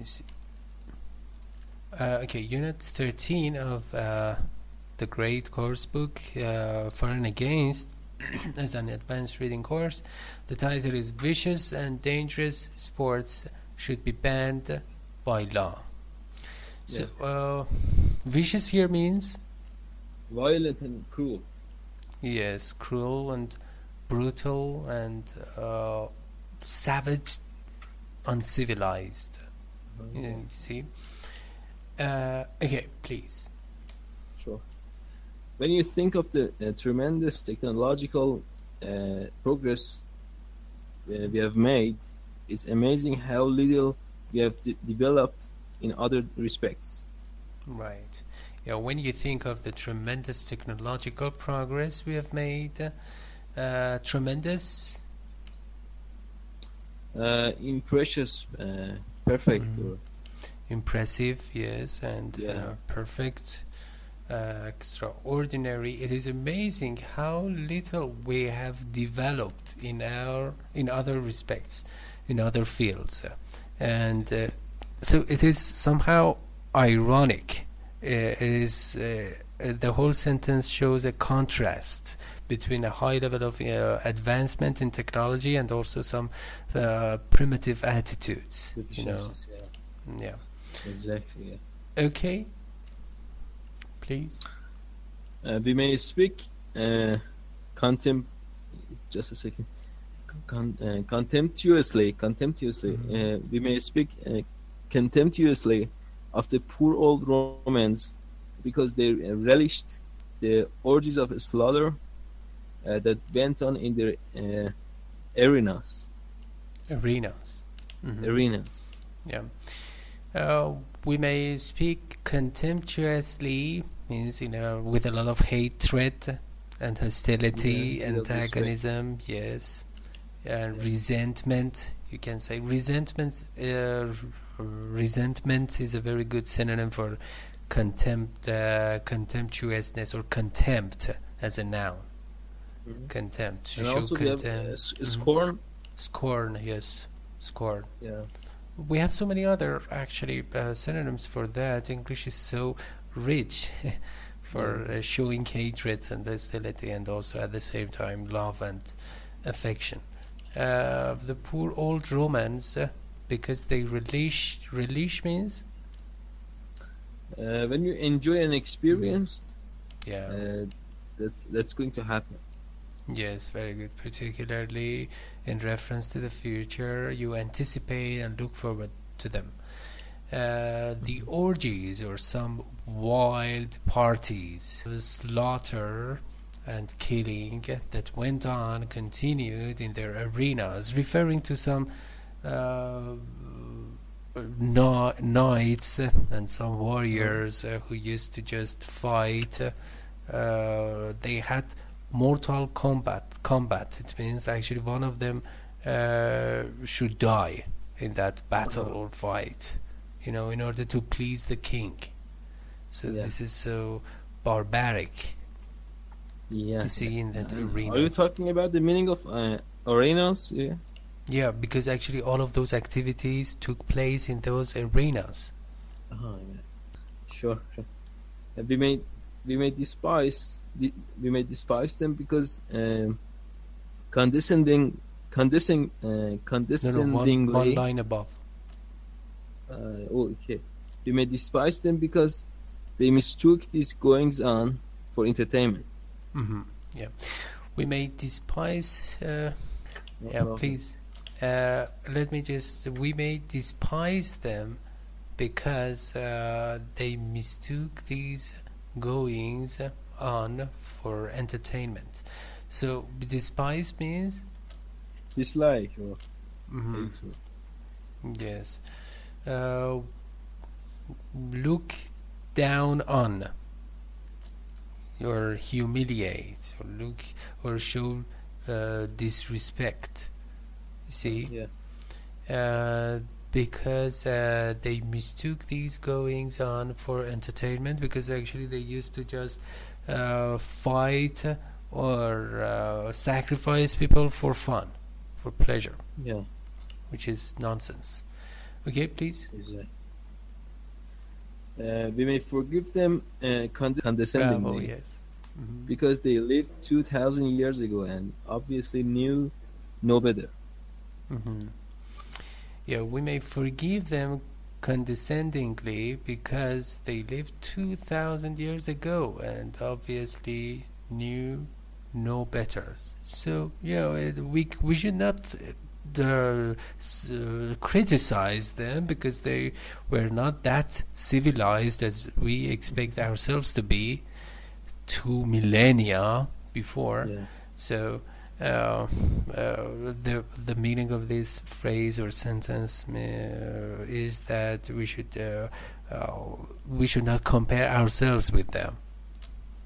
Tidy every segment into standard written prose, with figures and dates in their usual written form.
me see. Okay, Unit 13 of the great course book, For and Against, as an advanced reading course. The title is Vicious and Dangerous Sports Should Be Banned by Law. So, vicious here means? Violent and cruel. Yes, cruel and brutal and savage, uncivilized. You see? Okay, please. Sure. When you think of the tremendous technological progress we have made, it's amazing how little we have developed in other respects. Right. Yeah, when you think of the tremendous technological progress we have made, tremendous? Imprecious, perfect. Or impressive, yes, and perfect, extraordinary. It is amazing how little we have developed in other respects, in other fields, and so it is somehow ironic. It is the whole sentence shows a contrast between a high level of advancement in technology and also some primitive attitudes. Yeah. Exactly. Okay. Please. We may speak just a second. Contemptuously. We may speak contemptuously of the poor old Romans because they relished the orgies of slaughter that went on in their arenas. Arenas. Yeah. We may speak contemptuously, means with a lot of hatred and hostility, antagonism, yes, and resentment. You can say resentment. Resentment is a very good synonym for contemptuousness or contempt as a noun. Contempt. And also contempt. We have scorn. Scorn, yes, scorn. Yeah. We have so many other actually synonyms for that. English is so rich for showing hatred and hostility, and also at the same time love and affection. The poor old Romans, because they relish means when you enjoy an experience, that's going to happen. Yes, very good. Particularly in reference to the future, you anticipate and look forward to them. The orgies, or some wild parties, slaughter and killing that went on, continued in their arenas, referring to some knights and some warriors who used to just fight. They had mortal combat. It means actually one of them should die in that battle or fight, in order to please the king. So this is so barbaric. You see, in that arena. Are you talking about the meaning of arenas? Yeah, because actually all of those activities took place in those arenas. Sure. We may despise them because condescendingly. One line above. Okay. We may despise them because they mistook these goings on for entertainment. Yeah, we may despise. Please. We may despise them because they mistook these goings on for entertainment. So despise means dislike or yes, look down on, or humiliate, or look or show disrespect. See, because they mistook these goings on for entertainment, because actually they used to just fight or sacrifice people for fun, for pleasure, which is nonsense. Okay, please. Exactly. We may forgive them Bravo, condescendingly yes. Hmm. because they lived 2,000 years ago and obviously knew no better. Hmm. Yeah, we may forgive them condescendingly because they lived 2,000 years ago and obviously knew no better. So, we should not criticize them because they were not that civilized as we expect ourselves to be 2 millennia before. Yeah, So the meaning of this phrase or sentence is that we should not compare ourselves with them.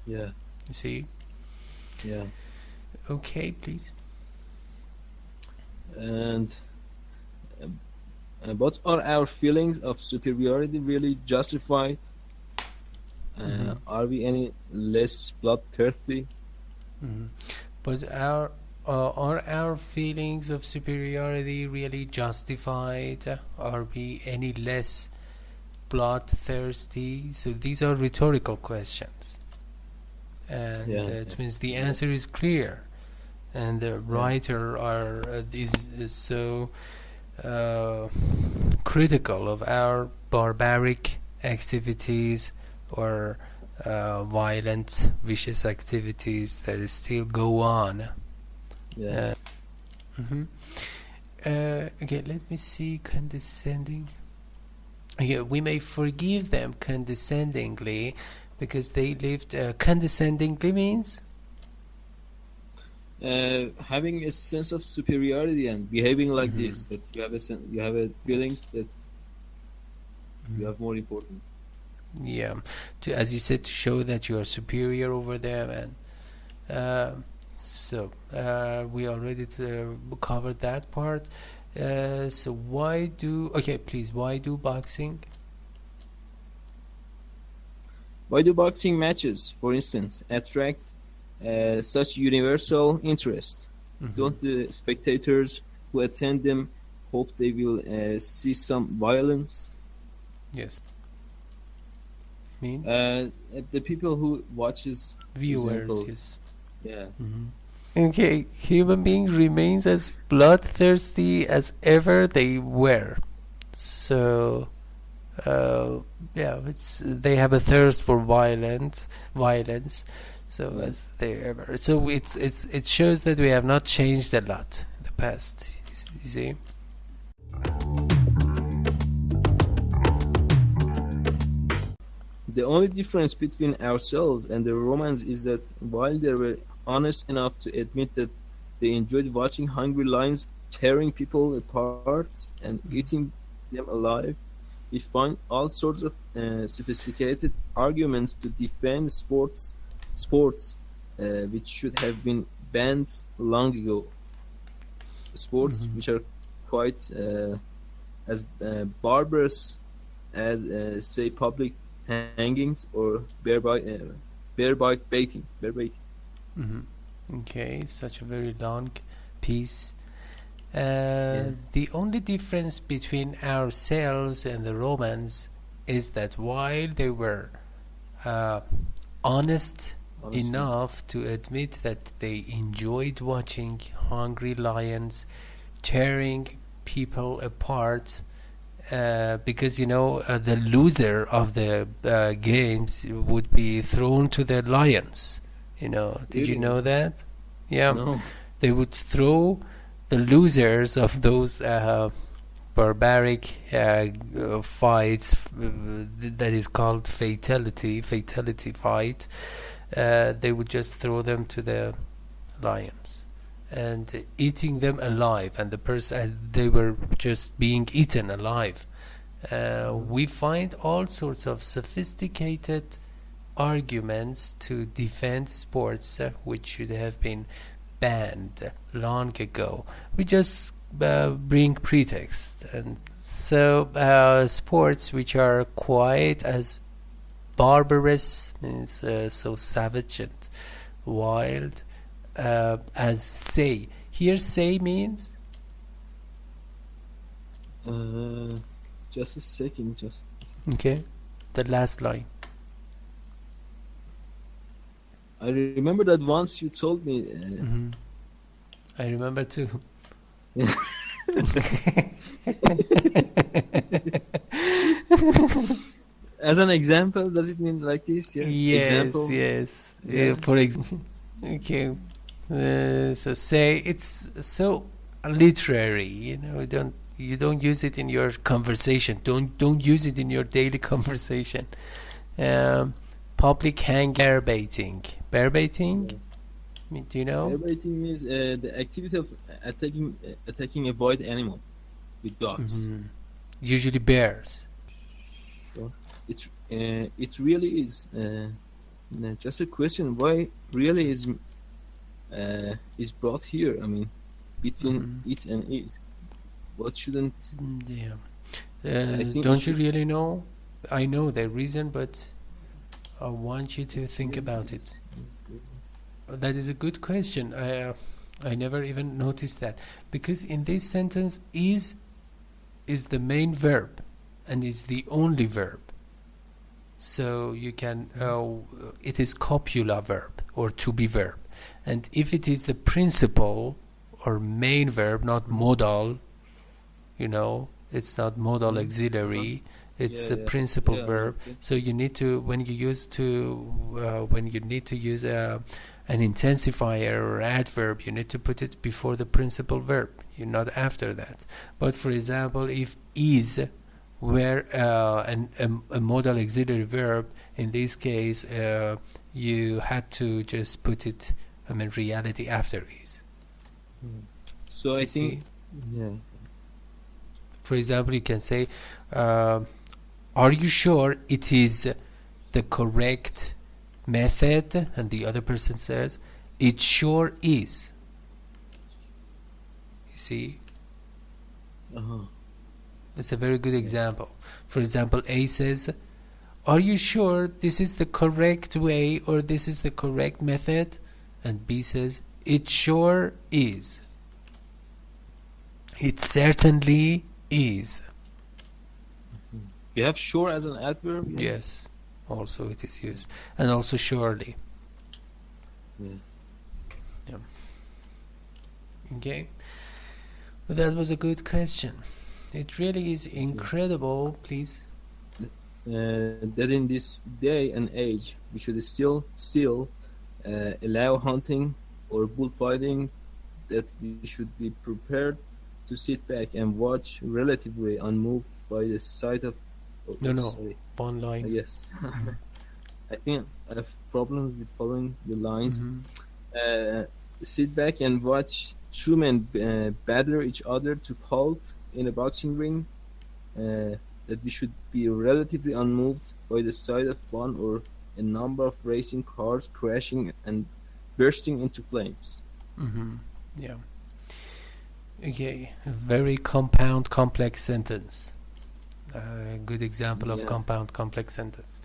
yeah, You see? yeah. Okay, please. And but are our feelings of superiority really justified? Hmm. Are we any less bloodthirsty? Hmm. But are our feelings of superiority really justified? Are we any less bloodthirsty? So these are rhetorical questions, and Yeah, it means the answer is clear. And the yeah, writer is so critical of our barbaric activities or violent, vicious activities that still go on. yeah. Uh, mhm. Okay, let me see. Condescending. Yeah, we may forgive them condescendingly because they lived. Condescendingly means. Having a sense of superiority and behaving like Mhm. this, that you have a Yes. feelings that you Mhm. have more important. Yeah, as you said, to show that you are superior over them, and uh, we already covered that part. So why do boxing? Why do boxing matches, for instance, attract such universal interest? Hmm. Don't the spectators who attend them hope they will see some violence? Yes, means Uh, the people who watches, for viewers. example, Yes. yeah, Hmm. Okay, human being remains as bloodthirsty as ever they were. So it's they have a thirst for violence. So yeah. as they ever, so it shows that we have not changed a lot in the past. You see. The only difference between ourselves and the Romans is that while they were honest enough to admit that they enjoyed watching hungry lions tearing people apart and eating them alive, we find all sorts of sophisticated arguments to defend sports which should have been banned long ago. Sports Hmm. which are quite as barbarous as say public hangings or bearbaiting. Hmm. Okay, such a very long piece. Yeah, The only difference between ourselves and the Romans is that while they were uh, honest honestly. enough to admit that they enjoyed watching hungry lions tearing people apart, because the loser of the games would be thrown to the lions. Did you Really? know that? Yeah, No. they would throw the losers of those barbaric fights that is called fatality fight. They would just throw them to the lions and eating them alive, and they were just being eaten alive. We find all sorts of sophisticated arguments to defend sports which should have been banned long ago. We just bring pretext, and so sports which are quite as barbarous, means so savage and wild, as say. Here say means Uh, Just a second, just. Okay, the last line. I remember that once you told me. Hmm. I remember too. As an example, does it mean like this? Yeah. Yes, Example. yes. Yeah. For example, okay. So say it's so literary. You don't use it in your conversation. Don't use it in your daily conversation. Public hang bearbaiting. Bearbaiting. Do you know? Bearbaiting means the activity of attacking a wild animal with dogs. Mhm. Usually bears. Sure. It really is. Just a question: why really is brought here? I mean, between Mhm. it and it, what shouldn't? Yeah. I think it Don't you should. really know? I know the reason, but I want you to think about it. That is a good question. I never even noticed that, because in this sentence is the main verb and is the only verb. So you can it is copula verb or to be verb, and if it is the principal or main verb, not modal, it's not modal auxiliary, it's Yeah, the yeah, principal yeah. verb. Okay. So you need to when you need to use an intensifier or adverb, you need to put it before the principal verb, you're not after that. But for example, if is were a modal auxiliary verb, in this case you had to just put it, reality after is. So I You think, see? yeah. For example, you can say, are you sure it is the correct method? And the other person says, it sure is. You see? Uh-huh. It's a very good example. For example, A says, are you sure this is the correct way or this is the correct method? And B says, it sure is. It certainly is. We have sure as an adverb. Yeah. Yes, also it is used. And also surely. Yeah. Okay. That was a good question. It really is incredible. Please. That in this day and age, we should still allow hunting or bullfighting. That we should be prepared to sit back and watch, relatively unmoved by the sight of. Oh, No. sorry. One line. Yes. I think I have problems with following the lines. Mm-hmm. Sit back and watch two men batter each other to pulp in a boxing ring. That we should be relatively unmoved by the sight of one or a number of racing cars crashing and bursting into flames. Mm-hmm. Yeah. Okay. A very compound, complex sentence. A good example of compound, complex sentence.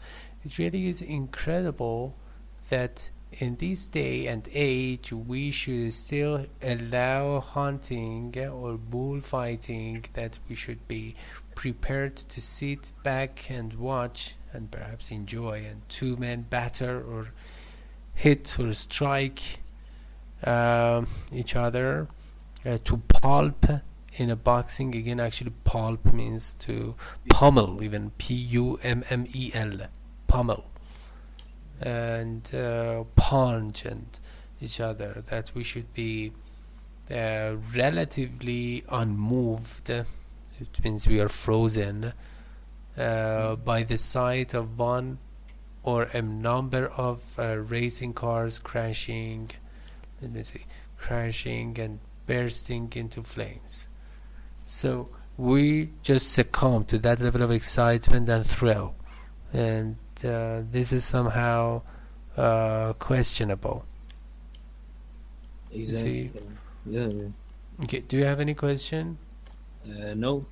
It really is incredible that in this day and age we should still allow hunting or bullfighting, that we should be prepared to sit back and watch and perhaps enjoy, and two men batter or hit or strike each other, to pulp in a boxing. Again, actually pulp means to pummel, even pummel, pummel, and punch and each other, that we should be relatively unmoved. It means we are frozen by the sight of one or a number of racing cars crashing and bursting into flames. So we just succumb to that level of excitement and thrill, and this is somehow questionable. Exactly. See? Yeah. Okay, do you have any question? No.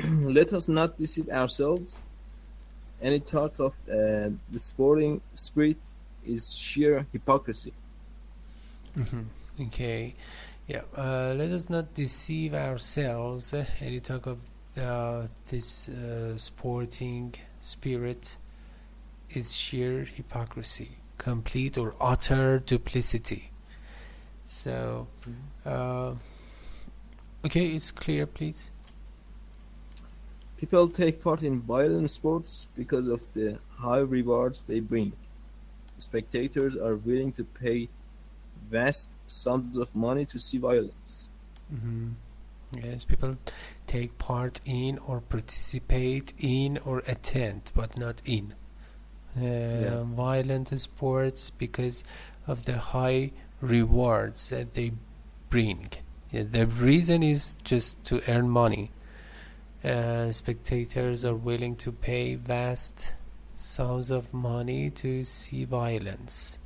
Let us not deceive ourselves. Any talk of the sporting spirit is sheer hypocrisy. Mhm. Okay. Yeah. Let us not deceive ourselves. Any talk of this sporting spirit is sheer hypocrisy, complete or utter duplicity. So, uh, okay, it's clear, please. People take part in violent sports because of the high rewards they bring. Spectators are willing to pay vast sums of money to see violence. Hmm. Yes, people take part in or participate in or attend, but not in Yeah, violent sports because of the high rewards that they bring. Yeah, the reason is just to earn money. Spectators are willing to pay vast sums of money to see violence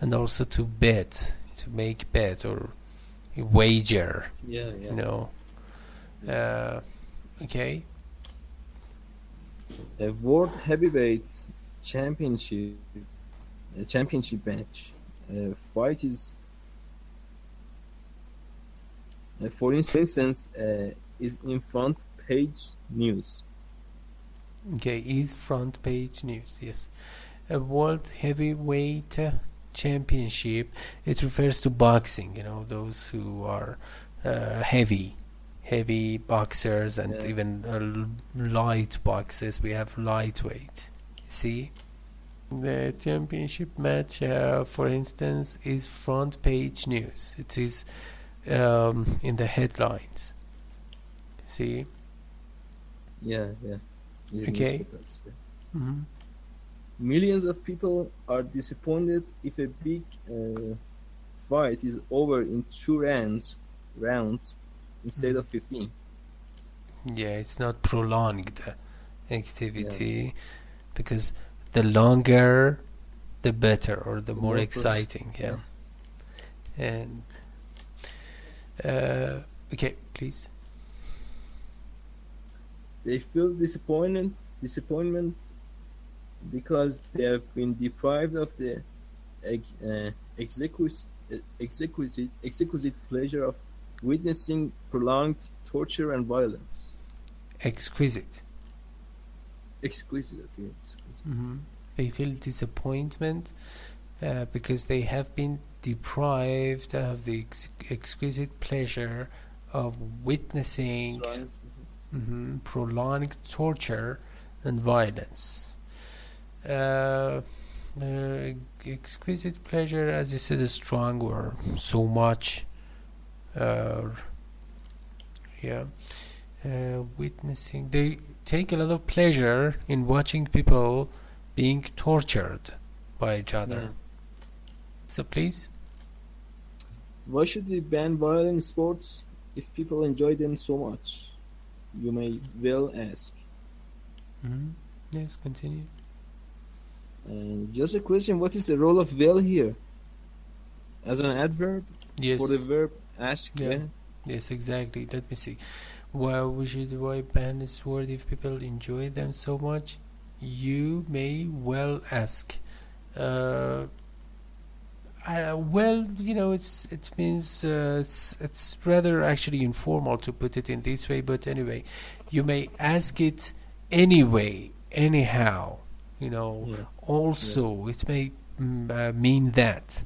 and also to bet, to make bet or wager, yeah, you yeah. know. Uh, okay. A World Heavyweight Championship, a championship match, fight is, for instance, is in front page news. Okay, is front page news, yes. A world heavyweight championship, it refers to boxing, those who are heavy boxers, and Yeah, even light boxers. We have lightweight. See, the championship match, for instance, is front page news. It is in the headlines. See, yeah, yeah. In okay. newspapers. Yeah. Hmm. Millions of people are disappointed if a big fight is over in two rounds instead Hmm. of 15. Yeah, it's not prolonged Yeah, activity, because the longer the better, or the the more more exciting. yeah. Yeah. And uh, okay, please. They feel disappointment because they have been deprived of the exquisite pleasure of witnessing prolonged torture and violence. Exquisite. Exquisite, okay, exquisite. Hmm. They feel disappointment because they have been deprived of the exquisite pleasure of witnessing Strong. prolonged torture and violence. Uh, Exquisite pleasure, as you said, is strong, or so much. Uh, yeah. Witnessing. They take a lot of pleasure in watching people being tortured by each Yeah. other. So please. Why should we ban violent sports if people enjoy them so much? You may well ask. Hmm. Yes, continue. And just a question, what is the role of will here? As an adverb for the Yes. verb ask, Yeah. yeah? Yes, exactly. Let me see. Why ban this word if people enjoy them so much? You may well ask. Uh, well, it means it's rather actually informal to put it in this way, but anyway, you may ask it anyway, anyhow. Yeah, yeah. Also, it may mean that.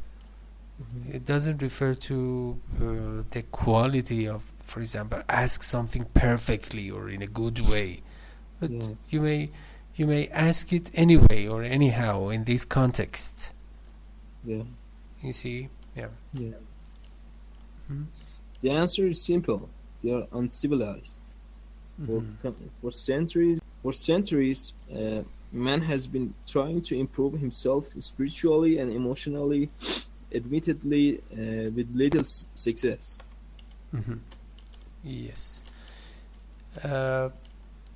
Mhm. It doesn't refer to the quality of, for example, ask something perfectly or in a good way, but Yeah, you may ask it anyway or anyhow in this context. yeah, You see, yeah. yeah. Hmm. The answer is simple. They are uncivilized. For Hmm. centuries, man has been trying to improve himself spiritually and emotionally, admittedly with little success. Hmm. Yes. Uh,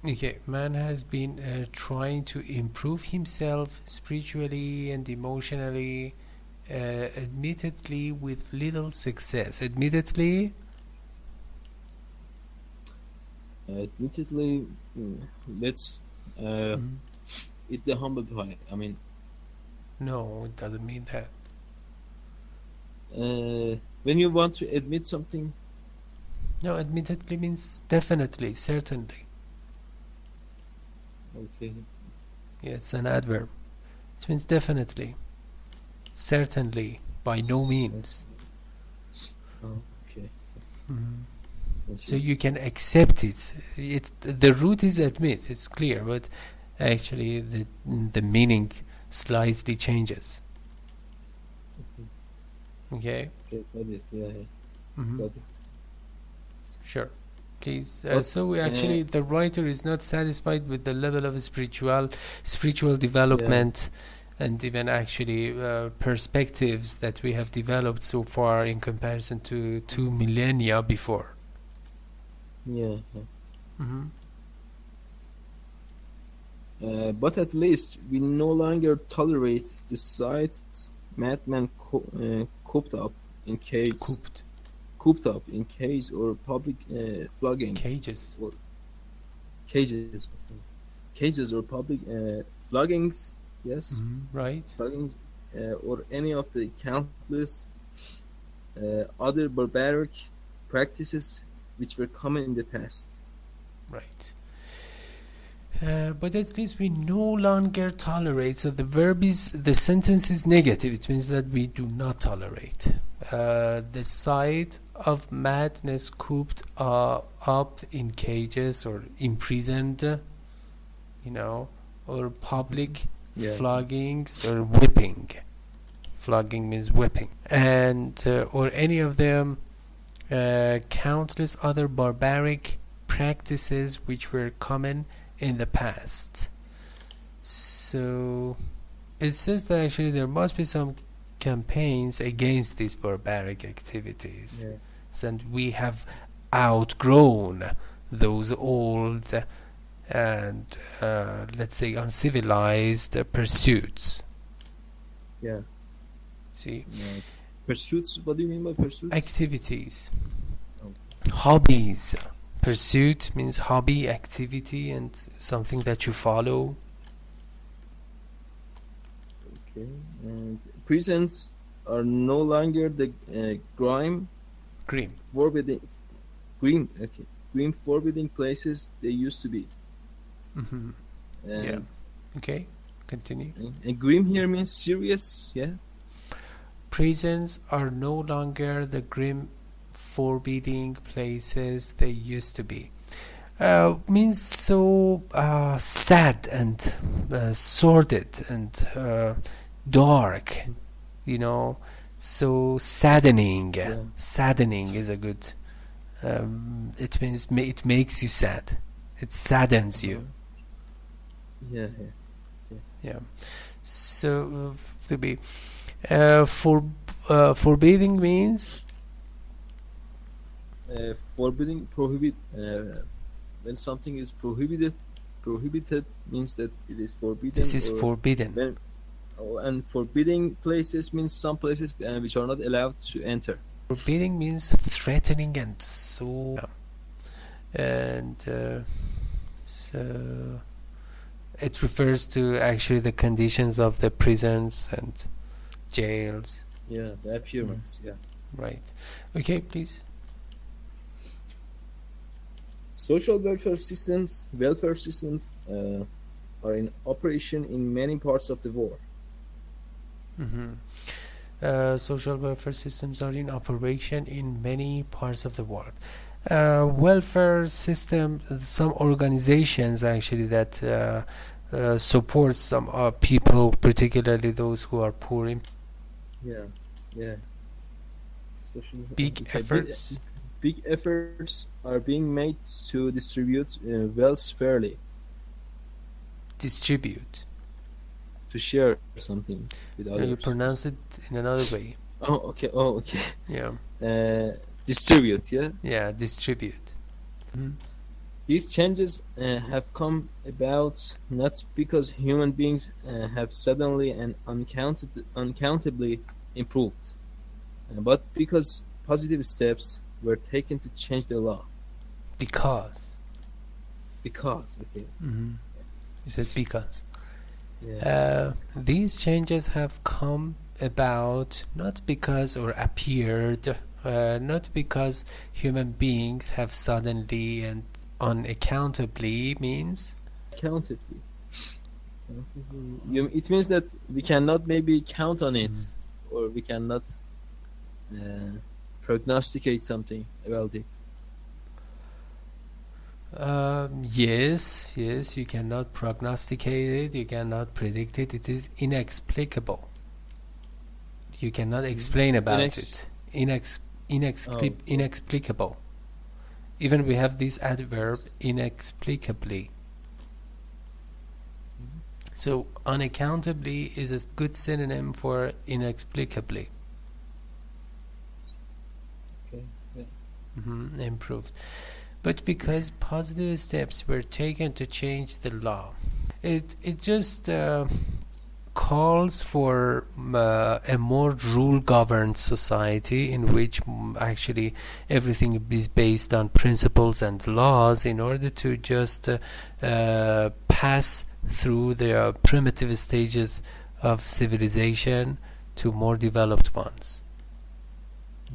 okay, man has been trying to improve himself spiritually and emotionally, admittedly with little success. Admittedly. Admittedly, mm, let's uh, Mhm. eat the humble pie. I mean, No, it doesn't mean that. when you want to admit something. No, admittedly means definitely, certainly. Okay. Yeah, it's an adverb. It means definitely, certainly, by no means. Oh, okay. Mhm. I So see. you can accept it. The root is admit. It's clear, but actually the meaning slightly changes. Okay. Okay, got it. Yeah, yeah, Hmm. got it. Sure. Please. But So we actually, the writer is not satisfied with the level of spiritual development, and even actually perspectives that we have developed so far in comparison to 2 millennia before. yeah, yeah. Hmm. But at least we no longer tolerate the sights madmen Cooped cooped up in cage or public floggings cages. or cages, cages or public floggings. Yes, Right. floggings or any of the countless other barbaric practices which were common in the past. Right. But at least we no longer tolerate. So the sentence is negative. It means that we do not tolerate the sight of madness cooped up in cages or imprisoned, or public Yeah. floggings or whipping. Flogging means whipping, and or any of them countless other barbaric practices which were common in the past. So it says that actually there must be some campaigns against these barbaric activities, Yeah. and we have outgrown those old and let's say uncivilized pursuits. Yeah. See, Pursuits. What do you mean by pursuits? activities, Oh. hobbies. Pursuit means hobby, activity, and something that you follow. Okay. And prisons are no longer the grime Grim. forbidding green. Okay. Green forbidding places they used to be. Hmm. And, Yeah. Okay, continue. and grim here means serious. Yeah. Prisons are no longer the grim, forbidding places they used to be. Means so sad and sordid and dark, so saddening. Yeah. Saddening is a good. It means it makes you sad. It saddens you. Yeah. Yeah. So to be forbidding means Forbidding, prohibit. When something is prohibited means that it is forbidden. this is or forbidden. when, and forbidding places means some places which are not allowed to enter. Forbidding means threatening and so, and so it refers to actually the conditions of the prisons and jails. Yeah, the appearance. Yeah. Right. Okay, please. Social welfare systems are in operation in many parts of the world. Social welfare systems are in operation in many parts of the world. Welfare system, some organizations actually that support some people, particularly those who are poor, in Yeah. Social big efforts. Big efforts are being made to distribute wealth fairly, Distribute. to share something with You others. pronounce it in another way. Oh, okay. Oh, okay. Yeah. Distribute. Yeah. Yeah, distribute. These changes have come about not because human beings have suddenly and uncountably improved, but because positive steps were taken to change the law. Because. Okay. You said because. Yeah. These changes have come about, not because or appeared, not because human beings have suddenly and unaccountably means Accountably. It means that we cannot maybe count on it, or we cannot prognosticate something about it. Yes, you cannot prognosticate it, you cannot predict it, it is inexplicable. You cannot explain about it. Inexplicable. Even we have this adverb, inexplicably. So unaccountably is a good synonym for inexplicably. Okay. Yeah. Improved. But because positive steps were taken to change the law, it just calls for a more rule-governed society in which actually everything is based on principles and laws in order to just pass through the primitive stages of civilization to more developed ones.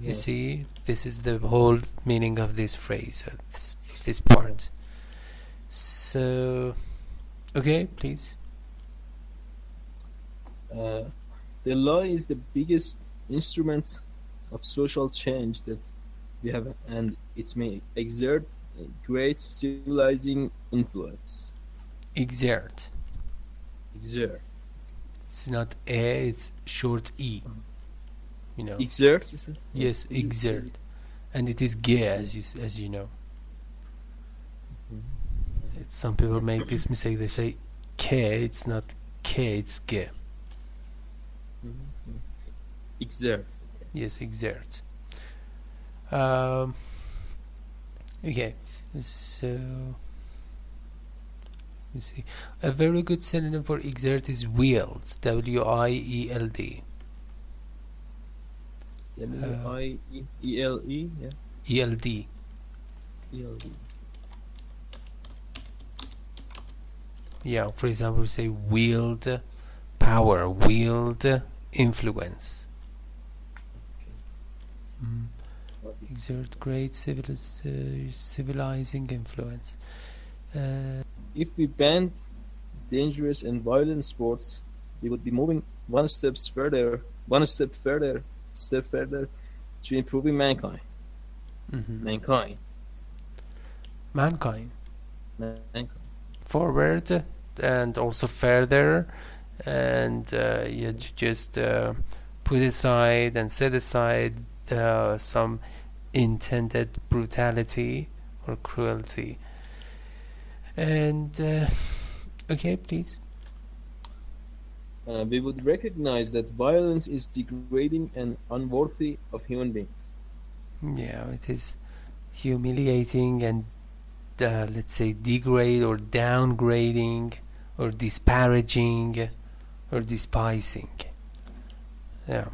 You see, this is the whole meaning of this phrase, this part. So, okay, please. The law is the biggest instrument of social change that we have, and it may exert a great civilizing influence. Exert. It's not a, it's short e. You know. Exert, you said? Yes, exert, and it is ge, as you know. Some people make this mistake. They say ke. It's not ke. It's ge. Exert. Yes, exert. Okay, so let me see. A very good synonym for exert is wield. W-I-E-L-D. W-I-E-L-E, yeah. E-L-D. E-L-D. Yeah, for example, we say wield power, wield influence. Exert great civilizing influence. If we banned dangerous and violent sports, we would be moving one step further to improving mankind. Mankind. Forward and also further, and you just put aside and set aside some intended brutality or cruelty. And okay, please. We would recognize that violence is degrading and unworthy of human beings. Yeah, it is humiliating and let's say degrade or downgrading or disparaging or despising. Yeah.